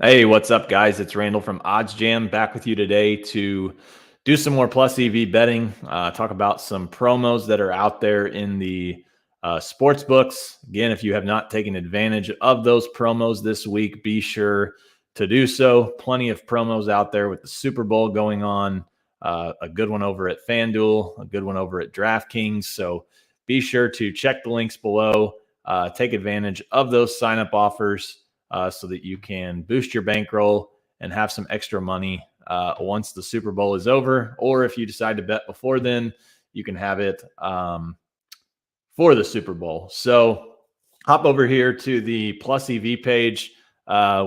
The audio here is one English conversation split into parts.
Hey, what's up, guys? It's Randall from OddsJam back with you today to do some more plus EV betting, talk about some promos that are out there in the sports books. Again, if you have not taken advantage of those promos this week, be sure to do so. Plenty of promos out there with the Super Bowl going on, a good one over at FanDuel, a good one over at DraftKings. So be sure to check the links below, take advantage of those sign-up offers so that you can boost your bankroll and have some extra money once the Super Bowl is over. Or if you decide to bet before then, you can have it for the Super Bowl. So hop over here to the Plus EV page.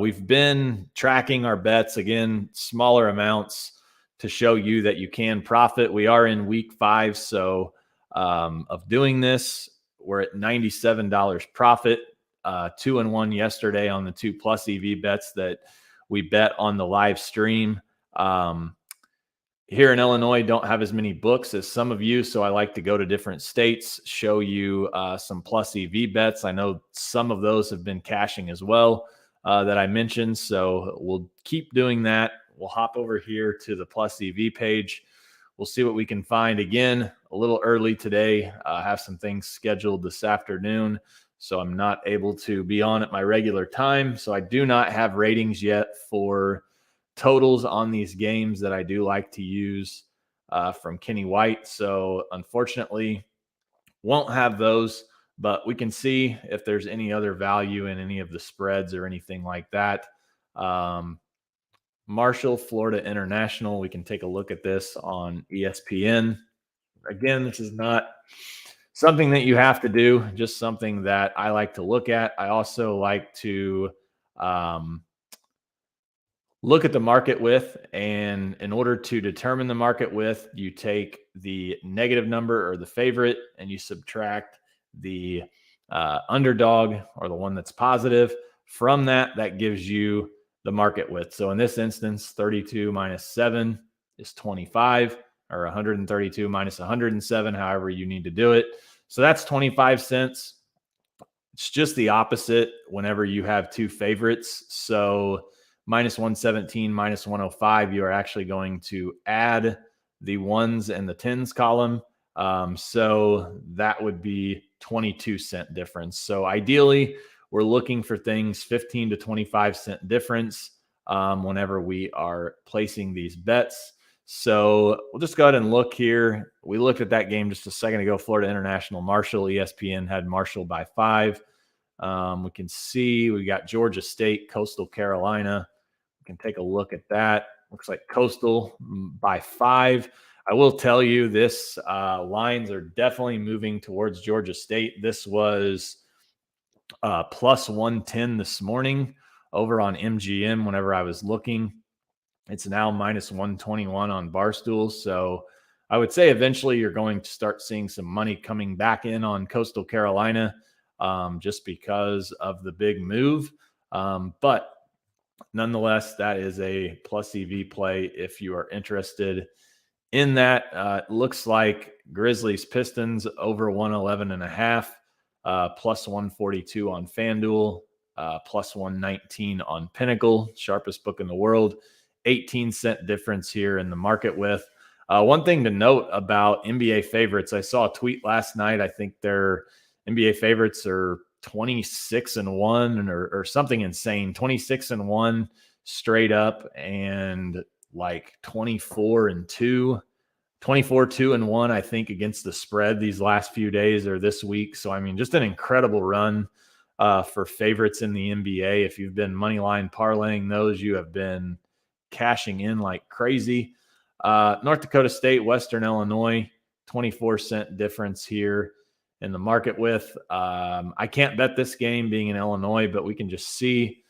We've been tracking our bets, again, smaller amounts to show you that you can profit. We are in week 5, so of doing this, we're at $97 profit. 2-1 yesterday on the 2 plus EV bets that we bet on the live stream. Here in Illinois, don't have as many books as some of you, so I like to go to different states, show you some plus EV bets. I know some of those have been cashing as well that I mentioned, so we'll keep doing that. We'll hop over here to the plus EV page. We'll see what we can find. Again, a little early today. I have some things scheduled this afternoon, so I'm not able to be on at my regular time. So I do not have ratings yet for totals on these games that I do like to use from Kenny White. So unfortunately, won't have those, but we can see if there's any other value in any of the spreads or anything like that. Marshall, Florida International, we can take a look at this on ESPN. Again, this is not something that you have to do, just something that I like to look at. I also like to look at the market with, and in order to determine the market with, you take the negative number or the favorite and you subtract the underdog or the one that's positive. From that, that gives you the market width. So in this instance, 32 minus 7 is 25, or 132 minus 107, however you need to do it. So that's 25 cents. It's just the opposite whenever you have two favorites. So minus 117, minus 105, you are actually going to add the ones and the tens column. So that would be 22-cent difference. So ideally, we're looking for things 15 to 25-cent difference whenever we are placing these bets. So we'll just go ahead and look here. We looked at that game just a second ago, Florida International, Marshall. ESPN had Marshall by 5. We can see we got Georgia State, Coastal Carolina. We can take a look at that. Looks like Coastal by 5. I will tell you this, lines are definitely moving towards Georgia State. This was plus 110 this morning over on MGM whenever I was looking. It's now minus 121 on Barstool. So I would say eventually you're going to start seeing some money coming back in on Coastal Carolina just because of the big move. But nonetheless, that is a plus EV play if you are interested in that. It looks like Grizzlies Pistons over 111.5, plus 142 on FanDuel, plus 119 on Pinnacle, sharpest book in the world. 18-cent difference here in the market with. One thing to note about NBA favorites, I saw a tweet last night. I think their NBA favorites are 26-1 or something insane, 26-1 straight up, and like 24-2, 24-2-1, I think, against the spread these last few days or this week. So, I mean, just an incredible run for favorites in the NBA. If you've been moneyline parlaying those, you have been cashing in like crazy. North Dakota State, Western Illinois, 24-cent difference here in the market with. I can't bet this game being in Illinois, but we can just see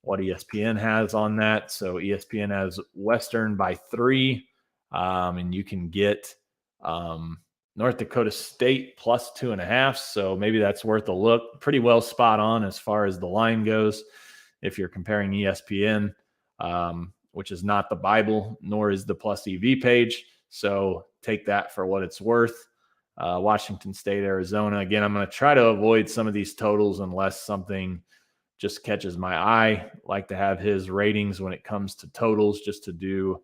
what ESPN has on that. So ESPN has Western by 3, and you can get North Dakota State plus 2.5. So maybe that's worth a look. Pretty well spot on as far as the line goes if you're comparing ESPN, which is not the Bible, nor is the plus EV page. So take that for what it's worth. Washington State, Arizona. Again, I'm going to try to avoid some of these totals unless something just catches my eye. Like to have his ratings when it comes to totals, just to do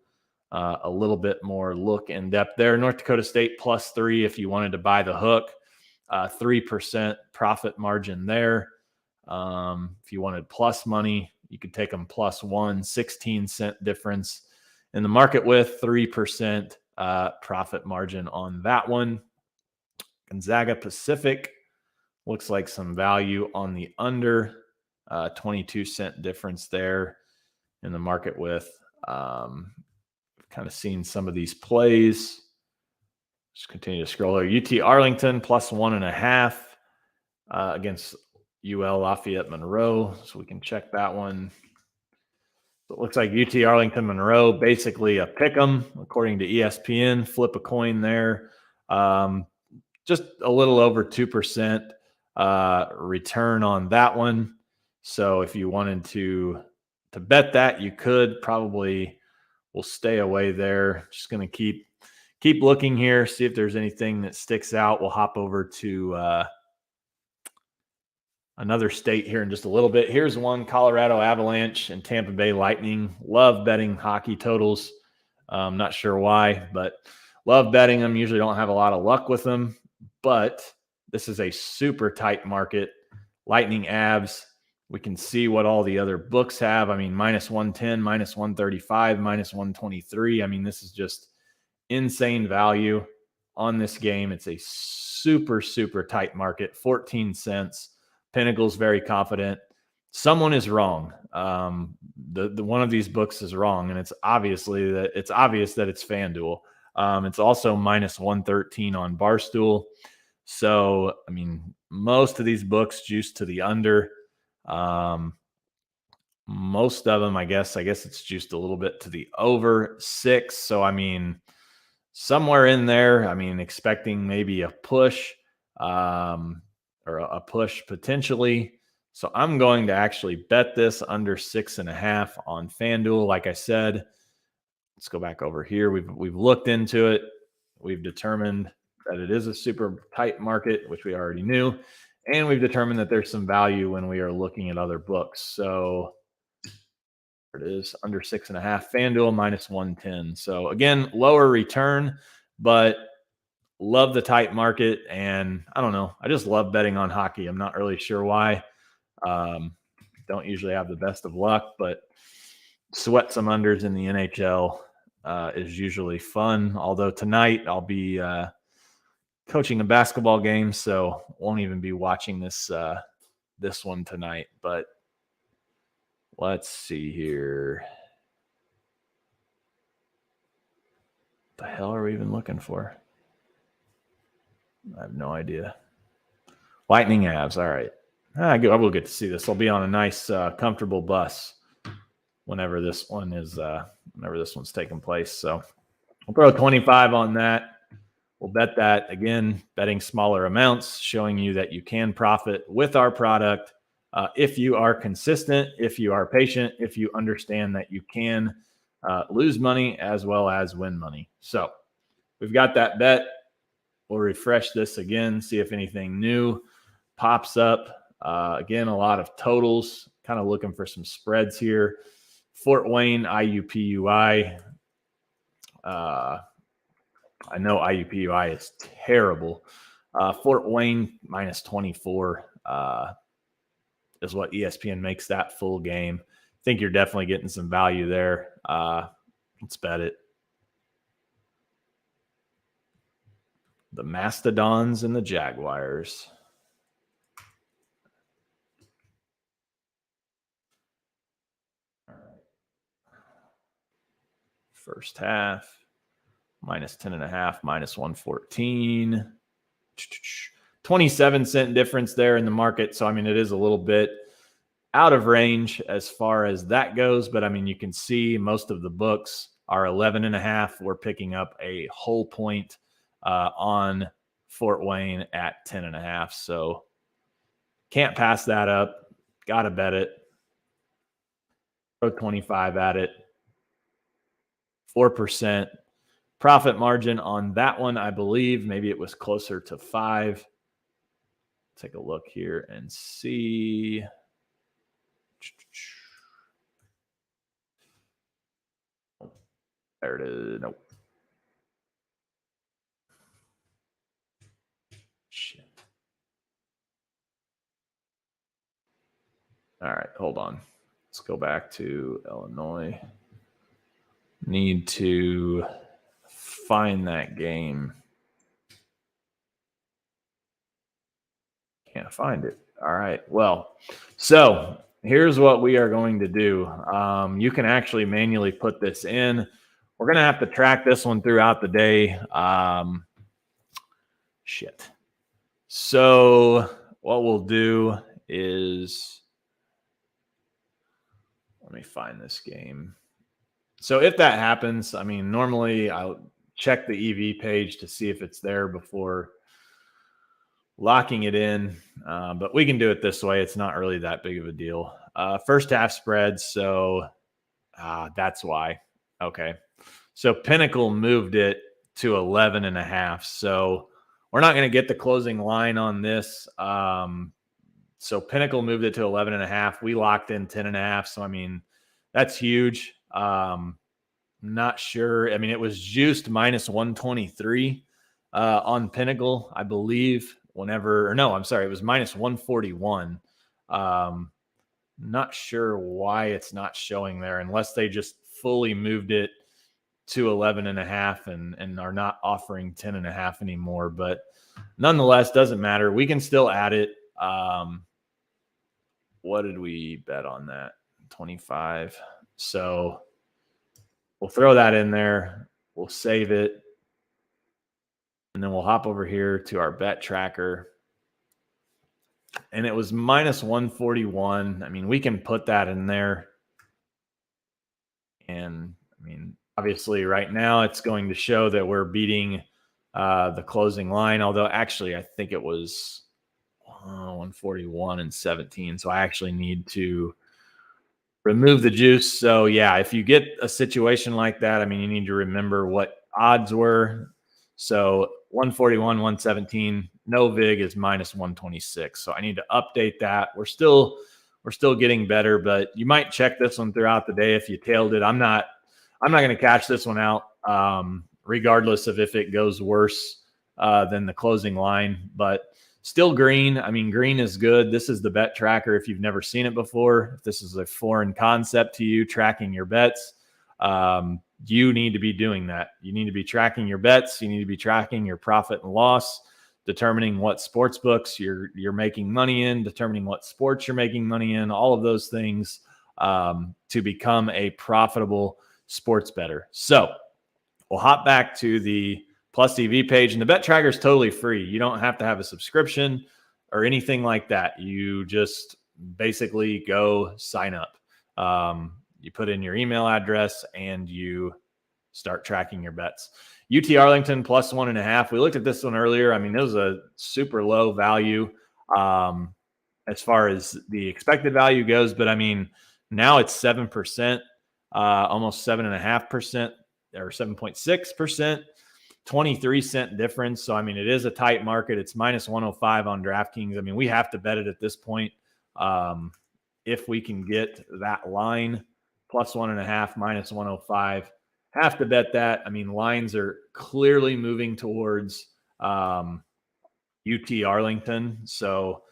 a little bit more look in depth there. North Dakota State +3 if you wanted to buy the hook, 3% profit margin there. If you wanted plus money, you could take them +1, 16-cent difference in the market with 3% profit margin on that one. Gonzaga Pacific looks like some value on the under, 22-cent difference there in the market with. Kind of seen some of these plays. Just continue to scroll there. UT Arlington +1.5 against UL Lafayette Monroe. So we can check that one. So it looks like UT Arlington Monroe, basically a pick 'em according to ESPN. Flip a coin there. Just a little over 2% return on that one. So if you wanted to bet that, you could. Probably will stay away there. Just going to keep looking here, see if there's anything that sticks out. We'll hop over to another state here in just a little bit. Here's one: Colorado Avalanche and Tampa Bay Lightning. Love betting hockey totals. Not sure why, but love betting them. Usually don't have a lot of luck with them, but this is a super tight market. Lightning Avs. We can see what all the other books have. I mean, -110, -135, -123. I mean, this is just insane value on this game. It's a super, super tight market. 14 cents. Pinnacle's very confident. Someone is wrong. The one of these books is wrong, and it's obvious that it's FanDuel. It's also -113 on Barstool. So, I mean, most of these books juice to the under. Most of them, I guess it's juiced a little bit to the over 6. So, I mean, somewhere in there, I mean, expecting maybe a push, or a push potentially. So I'm going to actually bet this under 6.5 on FanDuel. Like I said, let's go back over here. We've looked into it. We've determined that it is a super tight market, which we already knew. And we've determined that there's some value when we are looking at other books. So there it is, under 6.5, FanDuel -110. So again, lower return, but love the tight market. And I don't know, I just love betting on hockey. I'm not really sure why. Don't usually have the best of luck, but sweat some unders in the NHL is usually fun. Although tonight I'll be coaching a basketball game, so won't even be watching this one tonight. But let's see here. What the hell are we even looking for? I have no idea. Lightning Avs. All right. I will get to see this. I'll be on a nice, comfortable bus whenever this one's taking place. So we'll throw 25 on that. We'll bet that, again, betting smaller amounts, showing you that you can profit with our product if you are consistent, if you are patient, if you understand that you can lose money as well as win money. So we've got that bet. We'll refresh this again, see if anything new pops up. Again, a lot of totals, kind of looking for some spreads here. Fort Wayne, IUPUI. I know IUPUI is terrible. Fort Wayne -24 is what ESPN makes that full game. I think you're definitely getting some value there. Let's bet it. The Mastodons and the Jaguars. First half, -10.5, -114. 27-cent difference there in the market. So, I mean, it is a little bit out of range as far as that goes. But, I mean, you can see most of the books are 11.5. We're picking up a whole point on Fort Wayne at 10.5. So, can't pass that up. Got to bet it. Throw 25 at it. 4% profit margin on that one, I believe. Maybe it was closer to 5. Take a look here and see. There it is. Nope. Shit. All right, hold on. Let's go back to Illinois. Need to find that game. Can't find it. All right. Well, so here's what we are going to do. You can actually manually put this in. We're going to have to track this one throughout the day. Shit. So what we'll do is, let me find this game. So if that happens, I mean, normally I'll check the EV page to see if it's there before locking it in. But we can do it this way. It's not really that big of a deal. First half spread. So that's why. Okay. So Pinnacle moved it to 11.5. So we're not going to get the closing line on this. So Pinnacle moved it to 11.5. We locked in 10.5. So, I mean, that's huge. Not sure. I mean, it was juiced minus 123 on Pinnacle, I believe, it was minus 141. Not sure why it's not showing there unless they just fully moved it to 11.5 and are not offering 10.5 anymore. But nonetheless, doesn't matter. We can still add it. What did we bet on that? 25. So we'll throw that in there. We'll save it. And then we'll hop over here to our bet tracker. And it was minus 141. I mean, we can put that in there. And I mean, obviously right now it's going to show that we're beating the closing line. Although actually, I think it was 141 and 17. So I actually need to remove the juice. So yeah, if you get a situation like that, I mean, you need to remember what odds were. So 141, 117, no vig is minus 126. So I need to update that. We're still getting better, but you might check this one throughout the day if you tailed it. I'm not going to cash this one out, regardless of if it goes worse than the closing line, but still green. I mean, green is good. This is the bet tracker. If you've never seen it before, if this is a foreign concept to you, tracking your bets, you need to be doing that. You need to be tracking your bets. You need to be tracking your profit and loss, determining what sports books you're making money in, determining what sports you're making money in, all of those things to become a profitable sports bettor. So we'll hop back to the Plus EV page, and the bet tracker is totally free. You don't have to have a subscription or anything like that. You just basically go sign up. You put in your email address and you start tracking your bets. UT Arlington plus 1.5. We looked at this one earlier. I mean, it was a super low value as far as the expected value goes, but I mean, now it's 7%, almost 7.5% or 7.6%. 23-cent difference. So, I mean, it is a tight market. It's minus 105 on DraftKings. I mean, we have to bet it at this point. If we can get that line, plus 1.5, minus 105, have to bet that. I mean, lines are clearly moving towards UT Arlington. So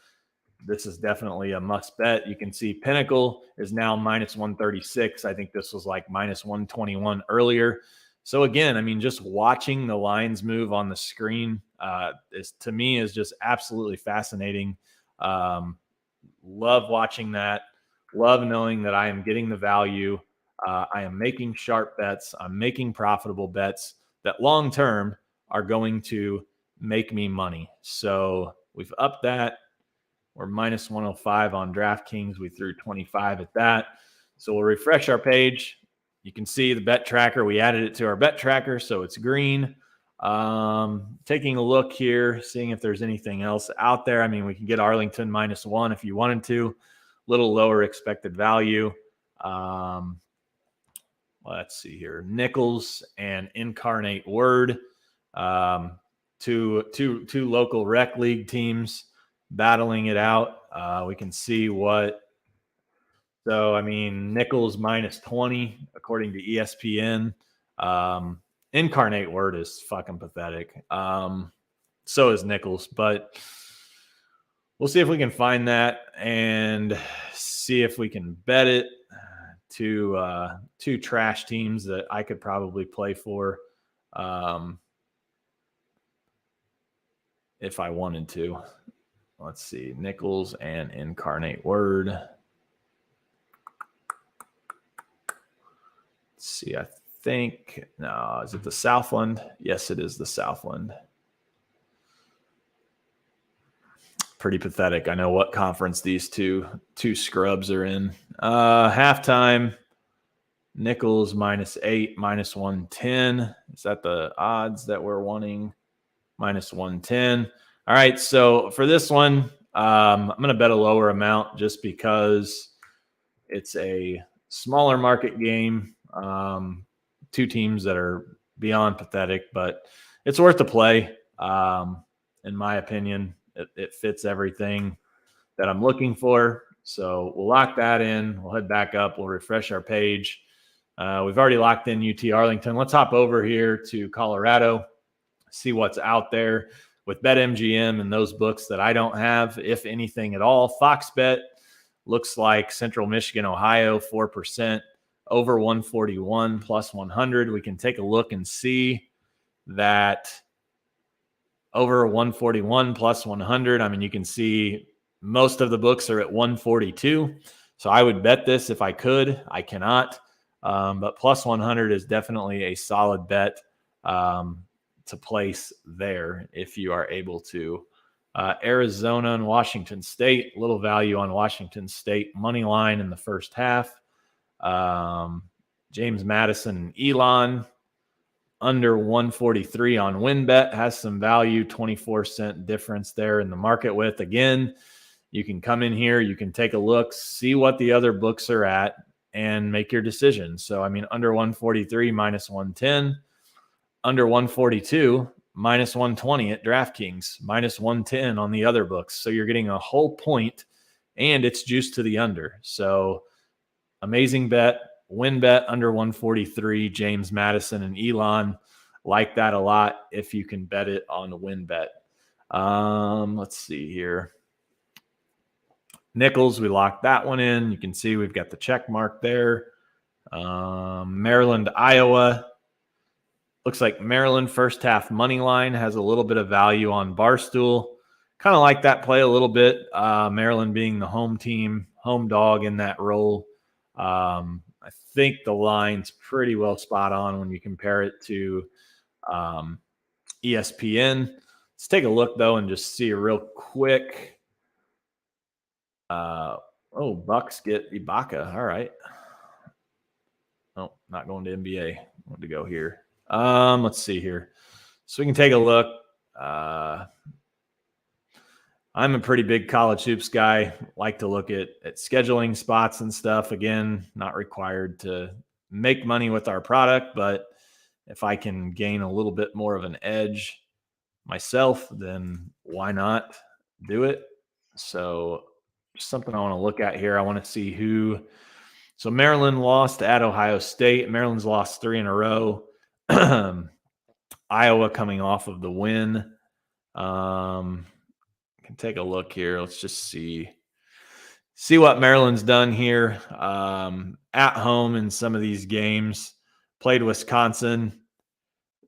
this is definitely a must bet. You can see Pinnacle is now minus 136. I think this was like minus 121 earlier. So again, I mean, just watching the lines move on the screen is just absolutely fascinating. Love watching that. Love knowing that I am getting the value. I am making sharp bets. I'm making profitable bets that long term are going to make me money. So we've upped that. We're minus 105 on DraftKings. We threw 25 at that. So we'll refresh our page. You can see the bet tracker. We added it to our bet tracker, so it's green. Taking a look here, seeing if there's anything else out there. I mean, we can get Arlington minus 1 if you wanted to. A little lower expected value. Let's see here. Nichols and Incarnate Word. Two local rec league teams battling it out. We can see what So, I mean, Nichols minus 20, according to ESPN. Incarnate Word is fucking pathetic. So is Nichols, but we'll see if we can find that and see if we can bet it to two trash teams that I could probably play for if I wanted to. Let's see, Nichols and Incarnate Word. Let's see, I think, no, is it the Southland? Yes, it is the Southland. Pretty pathetic. I know what conference these two scrubs are in. Halftime, Nichols -8, -110. Is that the odds that we're wanting? -110. All right, so for this one, I'm going to bet a lower amount just because it's a smaller market game. Two teams that are beyond pathetic, but it's worth the play. In my opinion, it fits everything that I'm looking for. So we'll lock that in. We'll head back up. We'll refresh our page. We've already locked in UT Arlington. Let's hop over here to Colorado, see what's out there with BetMGM and those books that I don't have, if anything at all. Fox Bet looks like Central Michigan, Ohio, 4%, over 141 plus 100. We can take a look and see that over 141 plus 100. I mean, you can see most of the books are at 142. So I would bet this if I could. I cannot. But plus 100 is definitely a solid bet to place there if you are able to. Arizona and Washington State, little value on Washington State money line in the first half. James Madison and Elon under 143 on WinBet has some value, 24-cent difference there in the market with. Again, you can come in here, you can take a look, see what the other books are at, and make your decision. So, I mean, under 143, -110, under 142, -120 at DraftKings, -110 on the other books. So you're getting a whole point, and it's juiced to the under. So amazing bet. WinBet under 143, James Madison and Elon. Like that a lot if you can bet it on WinBet. Let's see here. Nichols, we locked that one in. You can see we've got the check mark there. Maryland, Iowa. Looks like Maryland first half money line has a little bit of value on Barstool. Kind of like that play a little bit. Maryland being the home team, home dog in that role. I think the line's pretty well spot on when you compare it to ESPN. Let's take a look, though, and just see a real quick. Bucks get Ibaka. All right. Oh, not going to NBA. I want to go here. Let's see here. So we can take a look. I'm a pretty big college hoops guy. Like to look at scheduling spots and stuff. Again, not required to make money with our product, but if I can gain a little bit more of an edge myself, then why not do it? So just something I want to look at here. I want to see who. So Maryland lost at Ohio State. Maryland's lost 3 in a row. Iowa coming off of the win. Can take a look here. Let's just see what Maryland's done here at home in some of these games. Played Wisconsin.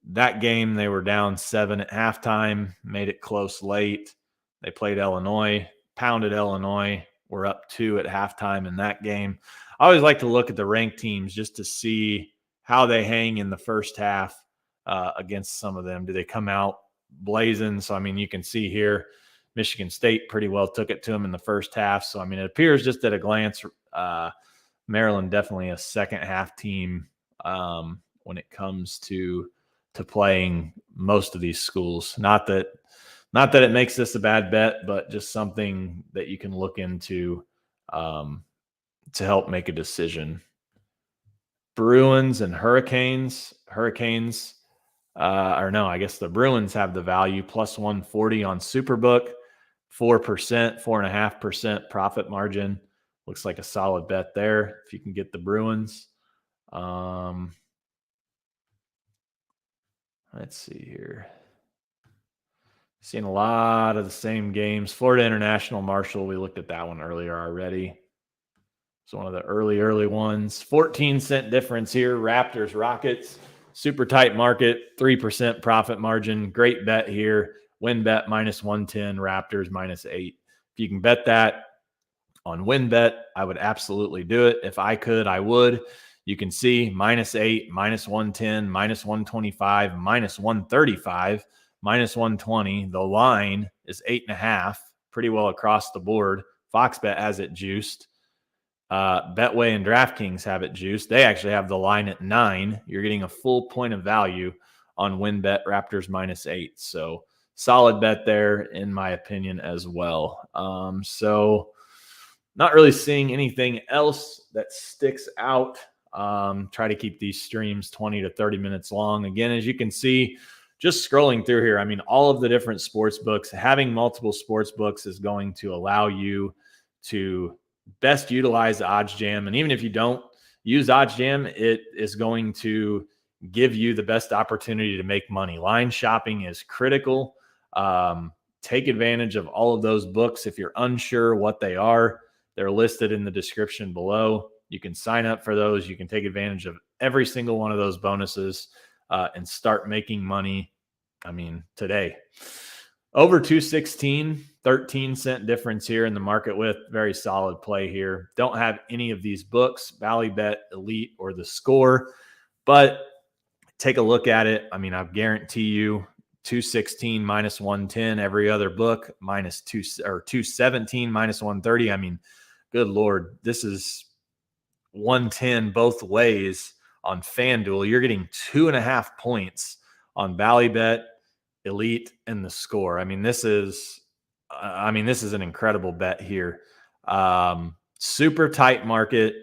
That game, they were down 7 at halftime, made it close late. They played Illinois, pounded Illinois. We're up 2 at halftime in that game. I always like to look at the ranked teams just to see how they hang in the first half against some of them. Do they come out blazing? So, I mean, you can see here, Michigan State pretty well took it to them in the first half. So, I mean, it appears just at a glance, Maryland definitely a second half team when it comes to playing most of these schools. Not that it makes this a bad bet, but just something that you can look into to help make a decision. Bruins and Hurricanes. I guess the Bruins have the value, plus 140 on Superbook, 4%, 4.5% profit margin. Looks like a solid bet there if you can get the Bruins. Let's see here. Seeing a lot of the same games. Florida International Marshall, we looked at that one earlier already. It's one of the early ones. 14-cent difference here. Raptors, Rockets. Super tight market, 3% profit margin. Great bet here. Win bet -110, Raptors -8. If you can bet that on win bet, I would absolutely do it. If I could, I would. You can see -8, -110, -125, -135, -120. The line is 8.5, pretty well across the board. Fox Bet has it juiced. Betway and DraftKings have it juiced. They actually have the line at 9. You're getting a full point of value on win bet Raptors -8. So solid bet there, in my opinion, as well. So not really seeing anything else that sticks out. Try to keep these streams 20 to 30 minutes long. Again, as you can see, just scrolling through here, I mean, all of the different sports books, having multiple sports books is going to allow you to best utilize OddsJam. And even if you don't use OddsJam, it is going to give you the best opportunity to make money. Line shopping is critical. Take advantage of all of those books. If you're unsure what they are, they're listed in the description below. You can sign up for those. You can take advantage of every single one of those bonuses and start making money. I mean, today. Over 216, 13-cent difference here in the market with. Very solid play here. Don't have any of these books, Valley Bet, Elite, or The Score, but take a look at it. I mean, I guarantee you 216 -110, every other book -2 or 217 -130. I mean, good Lord, this is 110 both ways on FanDuel. You're getting 2.5 points on Valley Bet, Elite, and The Score. I mean, this is an incredible bet here. Super tight market,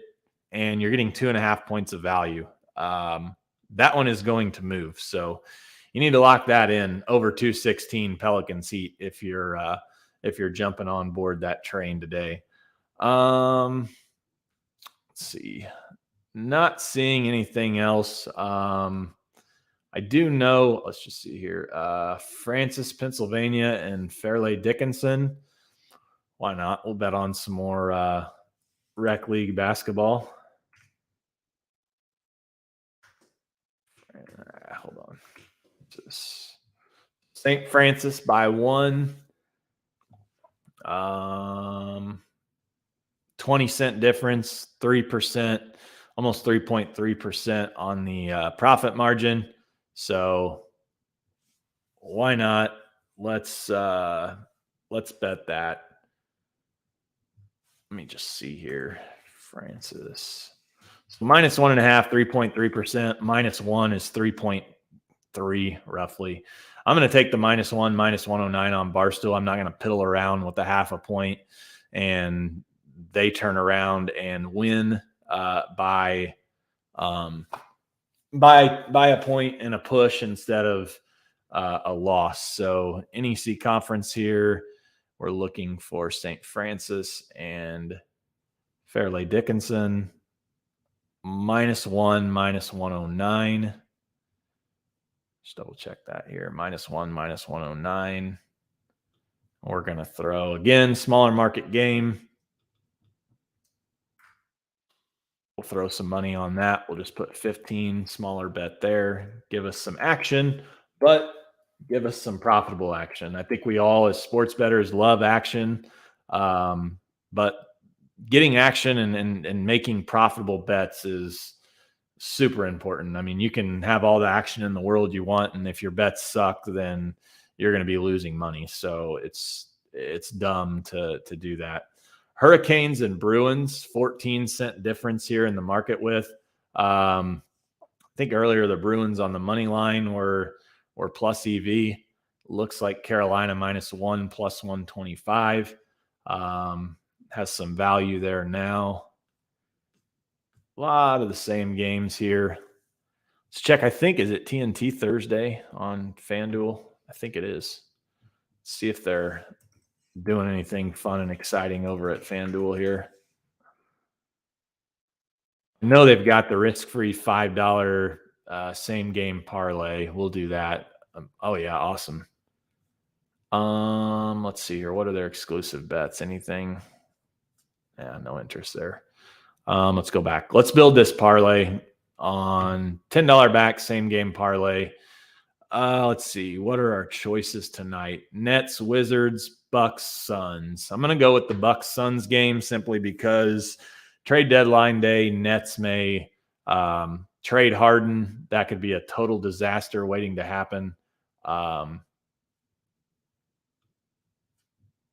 and you're getting 2.5 points of value. That one is going to move. So you need to lock that in over 216 Pelican seat if you're jumping on board that train today. Let's see. Not seeing anything else. I do know, let's just see here. Francis, Pennsylvania, and Fairleigh Dickinson. Why not? We'll bet on some more rec league basketball. Hold on. St. Francis by 1. 20-cent difference, 3%, almost 3.3% on the profit margin. So why not? Let's bet that. Let me just see here. Francis. So -1.5, 3.3%. -1 is 3.3 roughly. I'm going to take the -1, -109 on Barstool. I'm not going to piddle around with the 0.5 point, and they turn around and win by a point and a push instead of a loss. So NEC conference here, we're looking for St. Francis and Fairleigh Dickinson. -1, -109. Just double check that here. -1, -109. We're going to throw, again, smaller market game. We'll throw some money on that. We'll just put 15, smaller bet there. Give us some action, but give us some profitable action. I think we all, as sports bettors, love action. But getting action and making profitable bets is super important. I mean, you can have all the action in the world you want, and if your bets suck, then you're going to be losing money. So it's dumb to do that. Hurricanes and Bruins, 14-cent difference here in the market with. I think earlier the Bruins on the money line were plus EV. Looks like Carolina -1 plus 125. Has some value there now. A lot of the same games here. Let's check. I think, is it TNT Thursday on FanDuel? I think it is. Let's see if they're doing anything fun and exciting over at FanDuel here. know they've got the risk-free $5 same game parlay. We'll do that. Oh yeah, awesome. Let's see here. What are their exclusive bets? Anything? Yeah, no interest there. Let's go back. Let's build this parlay on $10 back, same game parlay. Let's see. What are our choices tonight? Nets, Wizards, Bucks, Suns. I'm going to go with the Bucks Suns game simply because trade deadline day, Nets may trade Harden. That could be a total disaster waiting to happen.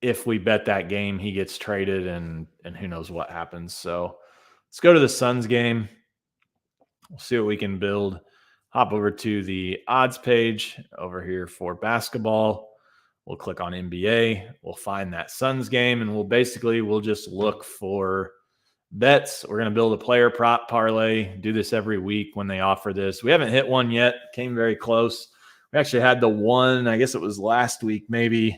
If we bet that game, he gets traded and who knows what happens. So let's go to the Suns game. We'll see what we can build. Hop over to the odds page over here for basketball. We'll click on NBA. We'll find that Suns game, and we'll just look for bets. We're going to build a player prop parlay. Do this every week when they offer this. We haven't hit one yet. Came very close. We actually had the one, I guess it was last week, maybe.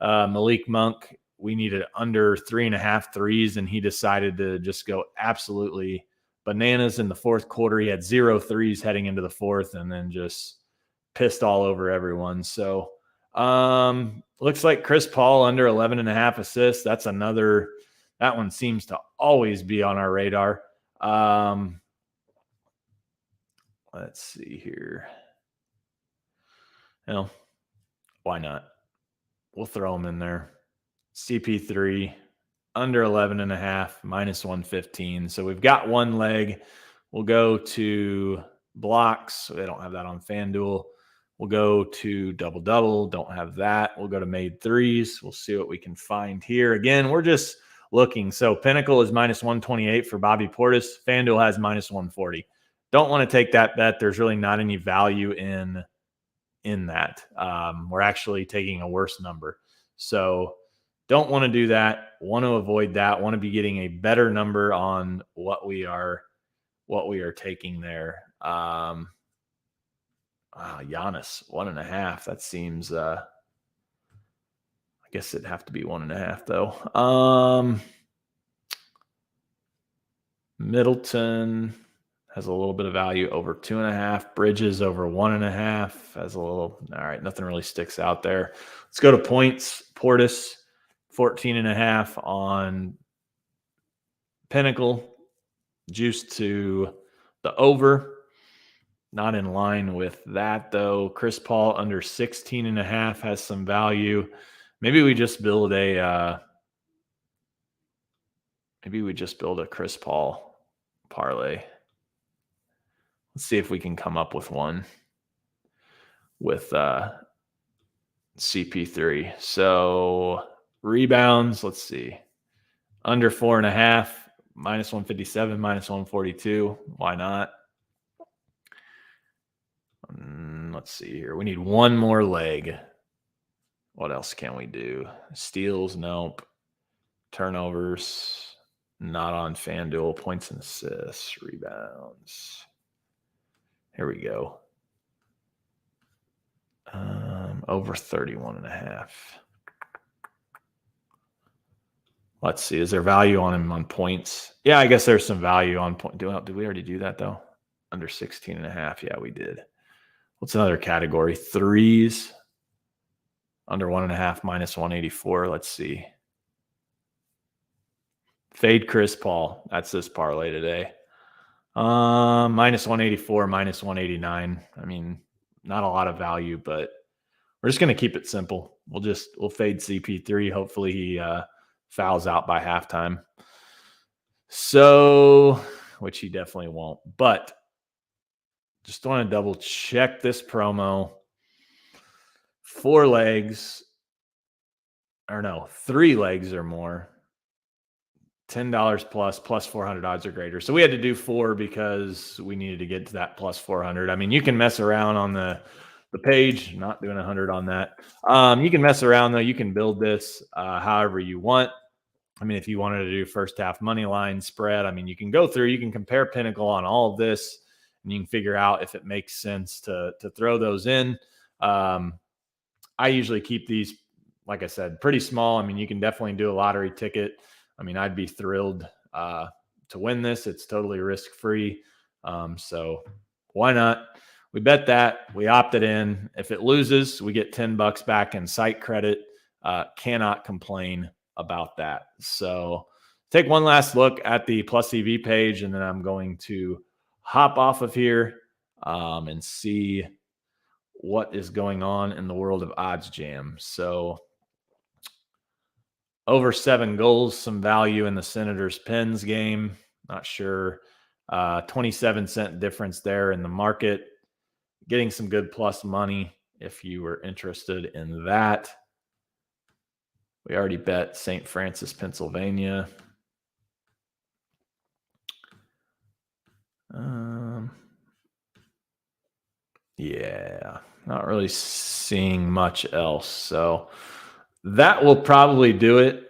Malik Monk, we needed under 3.5 threes, and he decided to just go absolutely bananas in the fourth quarter. He had 0 threes heading into the fourth and then just pissed all over everyone. So looks like Chris Paul under 11.5 assists. That's another, that one seems to always be on our radar. Let's see here. You know, why not? We'll throw him in there. CP3 under 11.5, minus 115. So we've got one leg. We'll go to blocks. They don't have that on FanDuel. We'll go to double-double. Don't have that. We'll go to made threes. We'll see what we can find here. Again, we're just looking. So Pinnacle is minus 128 for Bobby Portis. FanDuel has minus 140. Don't want to take that bet. There's really not any value in that. We're actually taking a worse number. So don't want to do that. Want to avoid that. Want to be getting a better number on what we are taking there. Giannis 1.5. That seems I guess it'd have to be 1.5 though. Middleton has a little bit of value over 2.5. Bridges over 1.5 has a little. All right, nothing really sticks out there. Let's go to points. Portis 14.5 on Pinnacle. Juice to the over. Not in line with that though. Chris Paul under 16.5 has some value. Maybe we just build a. Chris Paul parlay. Let's see if we can come up with one with CP3. So rebounds, let's see. Under 4.5, minus 157, minus 142. Why not? Let's see here. We need one more leg. What else can we do? Steals, nope. Turnovers, not on FanDuel. Points and assists, rebounds. Here we go. Over 31.5. Let's see. Is there value on him on points? Yeah, I guess there's some value on point. Did we already do that though? Under 16.5. Yeah, we did. What's another category? Threes. Under 1.5, minus 184. Let's see. Fade Chris Paul. That's this parlay today. Minus 184, minus 189. I mean, not a lot of value, but we're just going to keep it simple. We'll fade CP3. Hopefully he fouls out by halftime. So, which he definitely won't. But just want to double check this promo. 4 legs, or no, 3 legs or more. $10 plus 400 odds or greater. So we had to do 4 because we needed to get to that plus 400. I mean, you can mess around on the page, not doing 100 on that. You can mess around though. You can build this however you want. I mean, if you wanted to do first half money line spread, I mean, you can go through, you can compare Pinnacle on all of this and you can figure out if it makes sense to throw those in. I usually keep these, like I said, pretty small. I mean, you can definitely do a lottery ticket. I mean, I'd be thrilled to win this. It's totally risk-free. So why not? We bet that. We opted in. If it loses, we get $10 back in site credit. Cannot complain about that. So take one last look at the Plus EV page, and then I'm going to hop off of here and see what is going on in the world of OddsJam. So over 7 goals, some value in the Senators Pens game. Not sure. 27-cent difference there in the market. Getting some good plus money if you were interested in that. We already bet St. Francis, Pennsylvania. Yeah, not really seeing much else. So that will probably do it.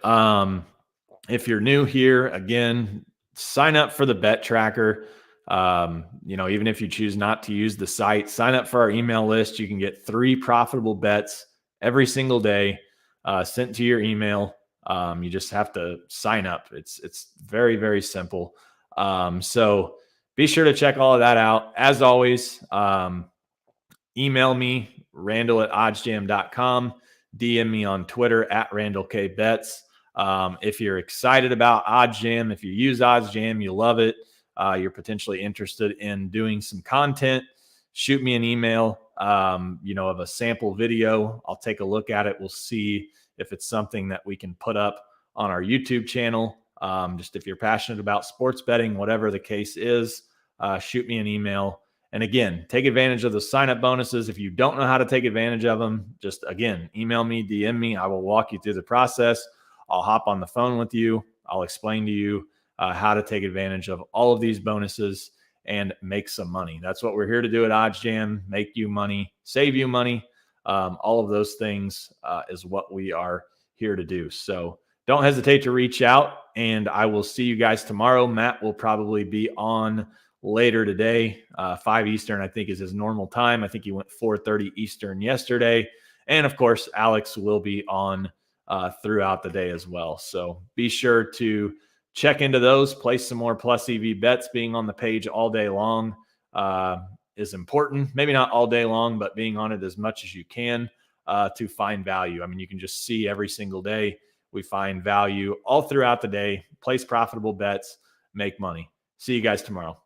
If you're new here, again, sign up for the bet tracker. Even if you choose not to use the site, sign up for our email list. You can get 3 profitable bets every single day sent to your email. You just have to sign up. It's very, very simple. So be sure to check all of that out. As always, email me, Randall@oddsjam.com. DM me on Twitter @RandallKBets. If you're excited about OddsJam, if you use OddsJam, you love it, you're potentially interested in doing some content, shoot me an email, of a sample video. I'll take a look at it. We'll see if it's something that we can put up on our YouTube channel. Just if you're passionate about sports betting, whatever the case is, shoot me an email. And again, take advantage of the sign-up bonuses. If you don't know how to take advantage of them, just, again, email me, DM me. I will walk you through the process. I'll hop on the phone with you. I'll explain to you how to take advantage of all of these bonuses and make some money. That's what we're here to do at OddsJam, make you money, save you money. All of those things is what we are here to do. So don't hesitate to reach out, and I will see you guys tomorrow. Matt will probably be on later today. 5 Eastern, I think, is his normal time. I think he went 4:30 Eastern yesterday. And of course, Alex will be on throughout the day as well. So be sure to check into those, place some more Plus EV bets. Being on the page all day long is important. Maybe not all day long, but being on it as much as you can to find value. I mean, you can just see every single day we find value all throughout the day, place profitable bets, make money. See you guys tomorrow.